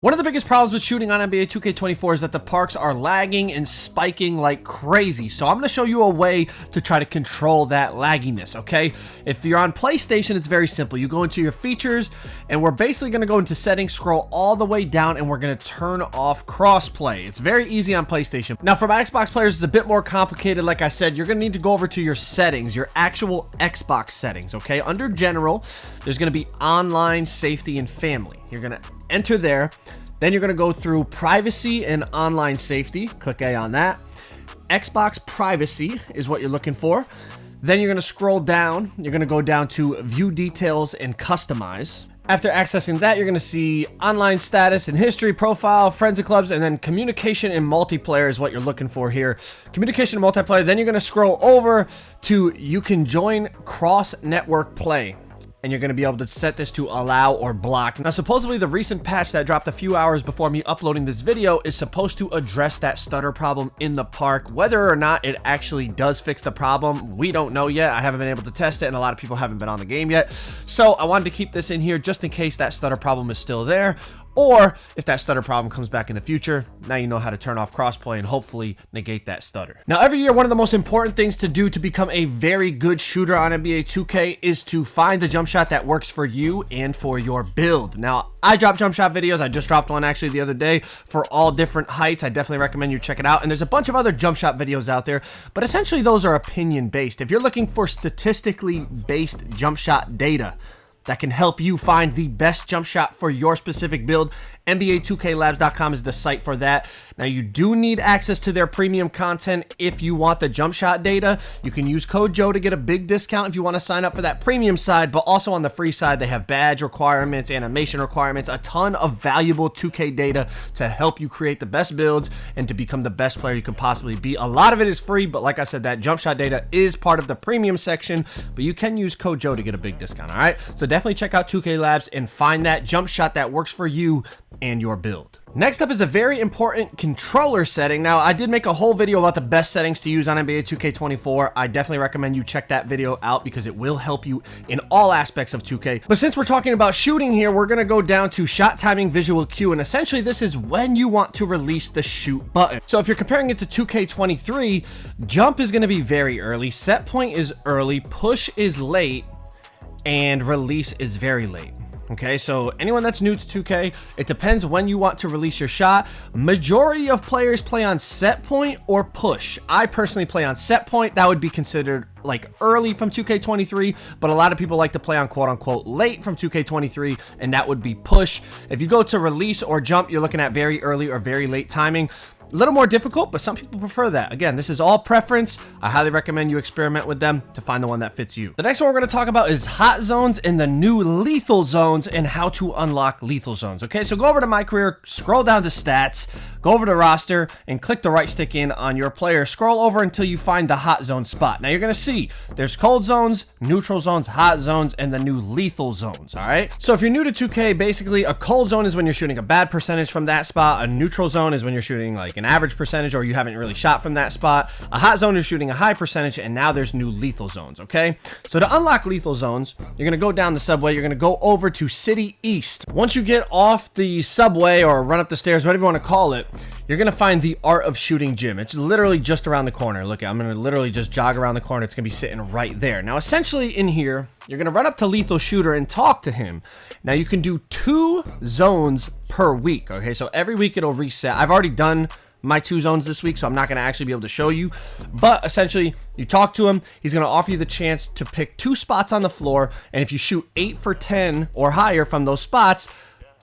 One of the biggest problems with shooting on NBA 2K24 is that the parks are lagging and spiking like crazy. So I'm going to show you a way to try to control that lagginess, okay? If you're on PlayStation, it's very simple. You go into your features, and we're basically going to go into settings, scroll all the way down, and we're going to turn off crossplay. It's very easy on PlayStation. Now, for my Xbox players, it's a bit more complicated. Like I said, you're going to need to go over to your settings, your actual Xbox settings, okay? Under General, there's going to be Online, Safety, and Family. You're going to enter there. Then you're going to go through Privacy and Online Safety. Click A on that. Xbox Privacy is what you're looking for. Then you're going to scroll down. You're going to go down to View Details and Customize. After accessing that, you're going to see Online Status and History, Profile, Friends and Clubs, and then Communication and Multiplayer is what you're looking for here. Communication and Multiplayer. Then you're going to scroll over to You Can Join Cross-Network Play. And you're going to be able to set this to allow or block. Now, supposedly the recent patch that dropped a few hours before me uploading this video is supposed to address that stutter problem in the park. Whether or not it actually does fix the problem, we don't know yet. I haven't been able to test it, and a lot of people haven't been on the game yet. So I wanted to keep this in here just in case that stutter problem is still there. Or if that stutter problem comes back in the future, now you know how to turn off crossplay and hopefully negate that stutter. Now, every year, one of the most important things to do to become a very good shooter on NBA 2K is to find the jump shot that works for you and for your build. Now, I drop jump shot videos. I just dropped one actually the other day for all different heights. I definitely recommend you check it out. And there's a bunch of other jump shot videos out there, but essentially those are opinion based. If you're looking for statistically based jump shot data that can help you find the best jump shot for your specific build, NBA2KLabs.com is the site for that. Now, you do need access to their premium content if you want the jump shot data. You can use code Joe to get a big discount if you want to sign up for that premium side, but also on the free side, they have badge requirements, animation requirements, a ton of valuable 2K data to help you create the best builds and to become the best player you can possibly be. A lot of it is free, but like I said, that jump shot data is part of the premium section, but you can use code Joe to get a big discount, all right? So definitely check out 2K Labs and find that jump shot that works for you and your build. Next up is a very important controller setting. Now, I did make a whole video about the best settings to use on NBA 2K24. I definitely recommend you check that video out because it will help you in all aspects of 2K. But since we're talking about shooting here, we're going to go down to shot timing visual cue, and essentially this is when you want to release the shoot button. So if you're comparing it to 2K23, jump is going to be very early, set point is early, push is late, and release is very late. Okay, so anyone that's new to 2K, it depends when you want to release your shot. Majority of players play on set point or push. I personally play on set point. That would be considered like early from 2K23, but a lot of people like to play on quote unquote late from 2K23, and that would be push. If you go to release or jump, you're looking at very early or very late timing. A little more difficult, but some people prefer that. Again, this is all preference. I highly recommend you experiment with them to find the one that fits you. The next one we're going to talk about is hot zones and the new lethal zones and how to unlock lethal zones. Okay, so go over to My Career, scroll down to stats, go over to roster, and click the right stick in on your player. Scroll over until you find the hot zone spot. Now you're going to see there's cold zones, neutral zones, hot zones, and the new lethal zones. All right, so if you're new to 2K, basically a cold zone is when you're shooting a bad percentage from that spot. A neutral zone is when you're shooting like an average percentage or you haven't really shot from that spot. A hot zone is shooting a high percentage, and now there's new lethal zones. Okay, so to unlock lethal zones, you're gonna go down the subway, you're gonna go over to City East. Once you get off the subway or run up the stairs, whatever you want to call it, you're gonna find the Art of Shooting gym. It's literally just around the corner. Look, I'm gonna literally just jog around the corner. It's gonna be sitting right there. Now essentially in here, you're gonna run up to Lethal Shooter and talk to him. Now you can do 2 zones per week. Okay, so every week it'll reset. I've already done my 2 zones this week, so I'm not going to actually be able to show you, but essentially you talk to him, he's going to offer you the chance to pick 2 spots on the floor, and if you shoot 8 for 10 or higher from those spots,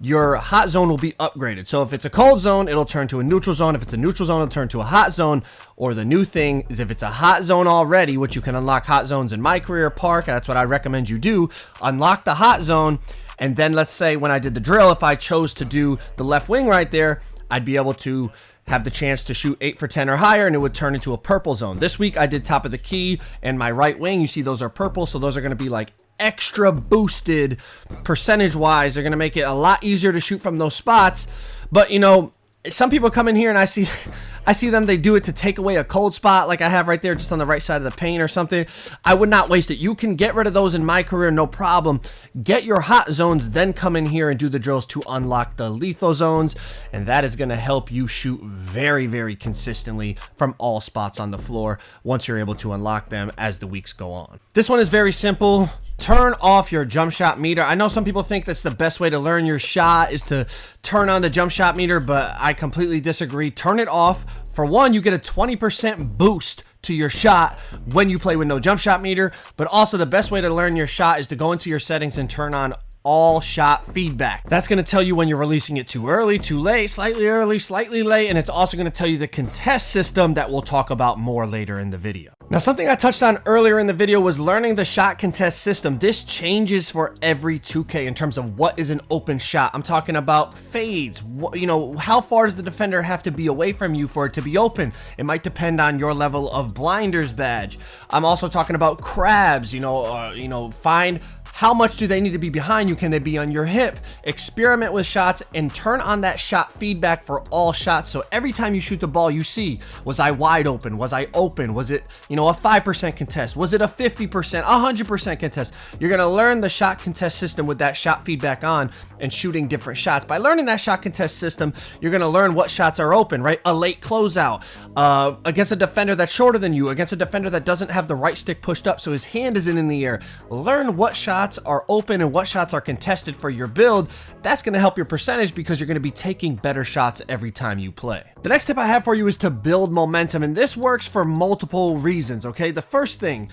your hot zone will be upgraded. So if it's a cold zone, it'll turn to a neutral zone. If it's a neutral zone, it'll turn to a hot zone. Or the new thing is if it's a hot zone already, which you can unlock hot zones in My Career Park, and that's what I recommend you do, unlock the hot zone, and then let's say when I did the drill, if I chose to do the left wing right there, I'd be able to have the chance to shoot 8 for 10 or higher, and it would turn into a purple zone. This week I did top of the key and my right wing. You see those are purple, so those are going to be like extra boosted percentage wise. They're going to make it a lot easier to shoot from those spots. But you know, some people come in here and I see them, they do it to take away a cold spot like I have right there just on the right side of the paint or something. I would not waste it. You can get rid of those in my career, no problem. Get your hot zones, then come in here and do the drills to unlock the lethal zones, and that is going to help you shoot very, very consistently from all spots on the floor once you're able to unlock them as the weeks go on. This one is very simple. Turn off your jump shot meter. I know some people think that's the best way to learn your shot is to turn on the jump shot meter, but I completely disagree. Turn it off. For one, you get a 20% boost to your shot when you play with no jump shot meter, but also the best way to learn your shot is to go into your settings and turn on all shot feedback. That's going to tell you when you're releasing it too early, too late, slightly early, slightly late, and it's also going to tell you the contest system that we'll talk about more later in the video. Now, something I touched on earlier in the video was learning the shot contest system. This changes for every 2K in terms of what is an open shot. I'm talking about fades. You know, how far does the defender have to be away from you for it to be open? It might depend on your level of blinders badge. I'm also talking about crabs. Find how much do they need to be behind you? Can they be on your hip? Experiment with shots and turn on that shot feedback for all shots. So every time you shoot the ball, you see, was I wide open? Was I open? Was it, a 5% contest? Was it a 50%, 100% contest? You're going to learn the shot contest system with that shot feedback on and shooting different shots. By learning that shot contest system, you're going to learn what shots are open, right? A late closeout, against a defender that's shorter than you, against a defender that doesn't have the right stick pushed up so his hand isn't in the air. Learn what shots are open and what shots are contested for your build. That's going to help your percentage because you're going to be taking better shots every time you play. The next tip I have for you is to build momentum, and this works for multiple reasons, okay? The first thing,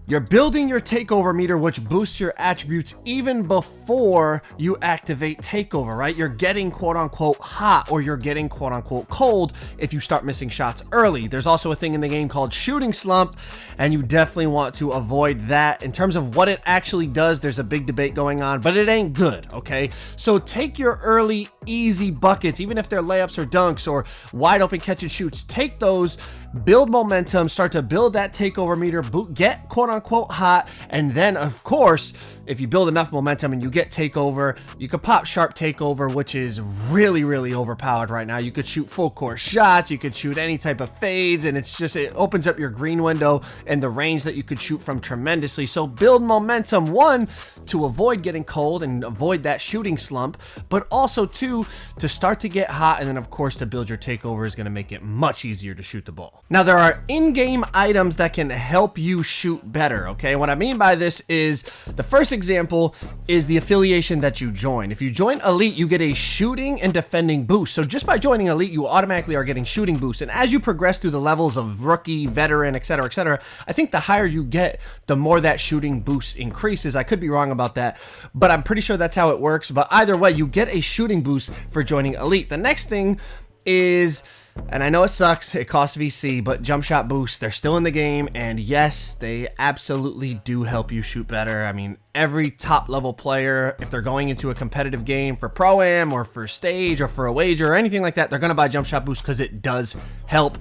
you're building your takeover meter, which boosts your attributes even before you activate takeover, right? You're getting quote unquote hot, or you're getting quote unquote cold if you start missing shots early. There's also a thing in the game called shooting slump, and you definitely want to avoid that. In terms of what it actually does, there's a big debate going on, but it ain't good, okay? So take your early easy buckets, even if they're layups or dunks or wide open catch and shoots. Take those, build momentum, start to build that takeover meter, get quote unquote hot, and then of course, if you build enough momentum and you get takeover, you could pop sharp takeover, which is really, really overpowered right now. You could shoot full court shots, you could shoot any type of fades, and it opens up your green window and the range that you could shoot from tremendously. So build momentum, one, to avoid getting cold and avoid that shooting slump, but also two, to start to get hot, and then of course to build your takeover is going to make it much easier to shoot the ball. Now there are in-game items that can help you shoot better, okay? What I mean by this is, the first example is the affiliation that you join. If you join Elite, you get a shooting and defending boost. So just by joining Elite, you automatically are getting shooting boosts. And as you progress through the levels of rookie, veteran, etc., I think the higher you get, the more that shooting boost increases. I could be wrong about that, but I'm pretty sure that's how it works. But either way, you get a shooting boost for joining Elite. The next thing is, and I know it sucks, it costs VC, but jump shot boosts, they're still in the game, and yes, they absolutely do help you shoot better. I mean, every top level player, if they're going into a competitive game for Pro-Am or for stage or for a wager or anything like that, they're going to buy jump shot boost because it does help.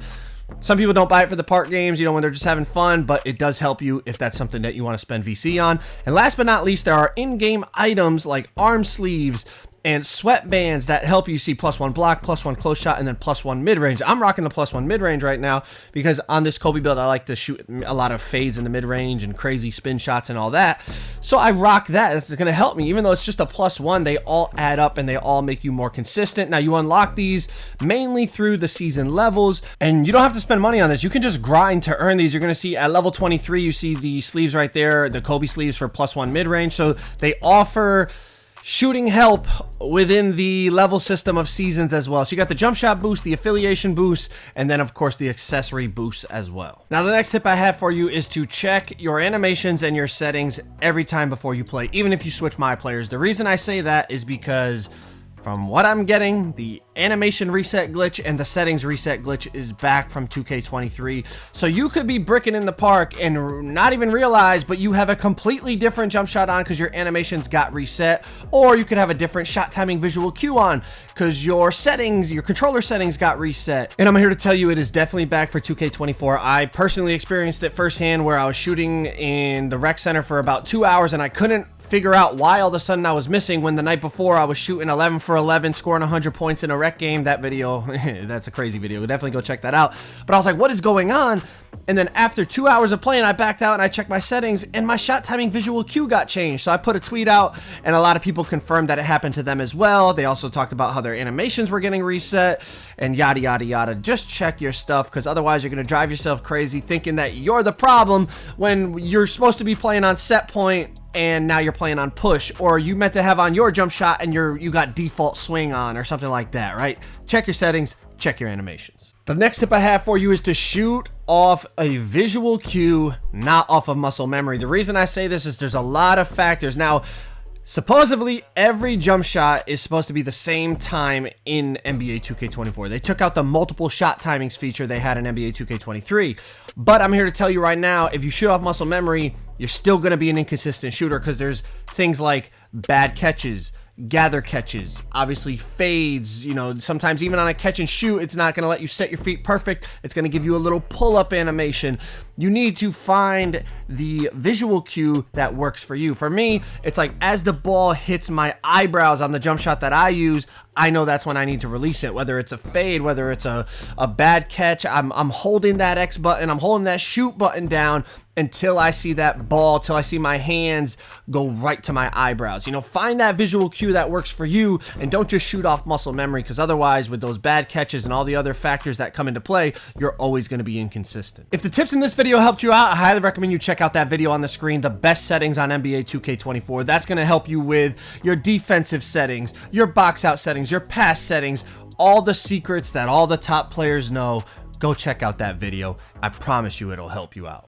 Some people don't buy it for the park games, when they're just having fun, but it does help you if that's something that you want to spend VC on. And last but not least, there are in-game items like arm sleeves and sweatbands that help you see +1 block, +1 close shot, and then +1 mid-range. I'm rocking the +1 mid-range right now because on this Kobe build, I like to shoot a lot of fades in the mid-range and crazy spin shots and all that. So I rock that. It's going to help me. Even though it's just a +1, they all add up and they all make you more consistent. Now, you unlock these mainly through the season levels, and you don't have to spend money on this. You can just grind to earn these. You're going to see at level 23, you see the sleeves right there, the Kobe sleeves for +1 mid-range. So they offer shooting help within the level system of seasons as well. So you got the jump shot boost, the affiliation boost, and then of course the accessory boost as well. Now the next tip I have for you is to check your animations and your settings every time before you play, even if you switch my players. The reason I say that is because from what I'm getting, the animation reset glitch and the settings reset glitch is back from 2K23. So you could be bricking in the park and not even realize, but you have a completely different jump shot on because your animations got reset, or you could have a different shot timing visual cue on because your settings, your controller settings got reset. And I'm here to tell you it is definitely back for 2K24. I personally experienced it firsthand where I was shooting in the rec center for about 2 hours and I couldn't figure out why all of a sudden I was missing when the night before I was shooting 11 for 11, scoring 100 points in a rec game. That video, that's a crazy video. Definitely go check that out. But I was like, what is going on? And then after 2 hours of playing, I backed out and I checked my settings, and my shot timing visual cue got changed. So I put a tweet out, and a lot of people confirmed that it happened to them as well. They also talked about how their animations were getting reset and yada, yada, yada. Just check your stuff, because otherwise you're going to drive yourself crazy thinking that you're the problem when you're supposed to be playing on set point and now you're playing on push, or you meant to have on your jump shot and you got default swing on or something like that, right? Check your settings, check your animations. The next tip I have for you is to shoot off a visual cue, not off of muscle memory. The reason I say this is there's a lot of factors. Now, supposedly, every jump shot is supposed to be the same time in NBA 2K24. They took out the multiple shot timings feature they had in NBA 2K23. But I'm here to tell you right now, if you shoot off muscle memory, you're still going to be an inconsistent shooter, because there's things like bad catches, gather catches, obviously fades. You know, sometimes even on a catch and shoot, it's not going to let you set your feet perfect. It's going to give you a little pull-up animation. You need to find the visual cue that works for you. For me, it's like as the ball hits my eyebrows on the jump shot that I use, I know that's when I need to release it. Whether it's a fade, whether it's a bad catch, I'm holding that X button, I'm holding that shoot button down until I see that ball, till I see my hands go right to my eyebrows. You know, find that visual cue that works for you, and don't just shoot off muscle memory, because otherwise with those bad catches and all the other factors that come into play, you're always going to be inconsistent. If the tips in this video helped you out, I highly recommend you check out that video on the screen, the best settings on NBA 2K24. That's going to help you with your defensive settings, your box out settings, your pass settings, all the secrets that all the top players know. Go check out that video. I promise you it'll help you out.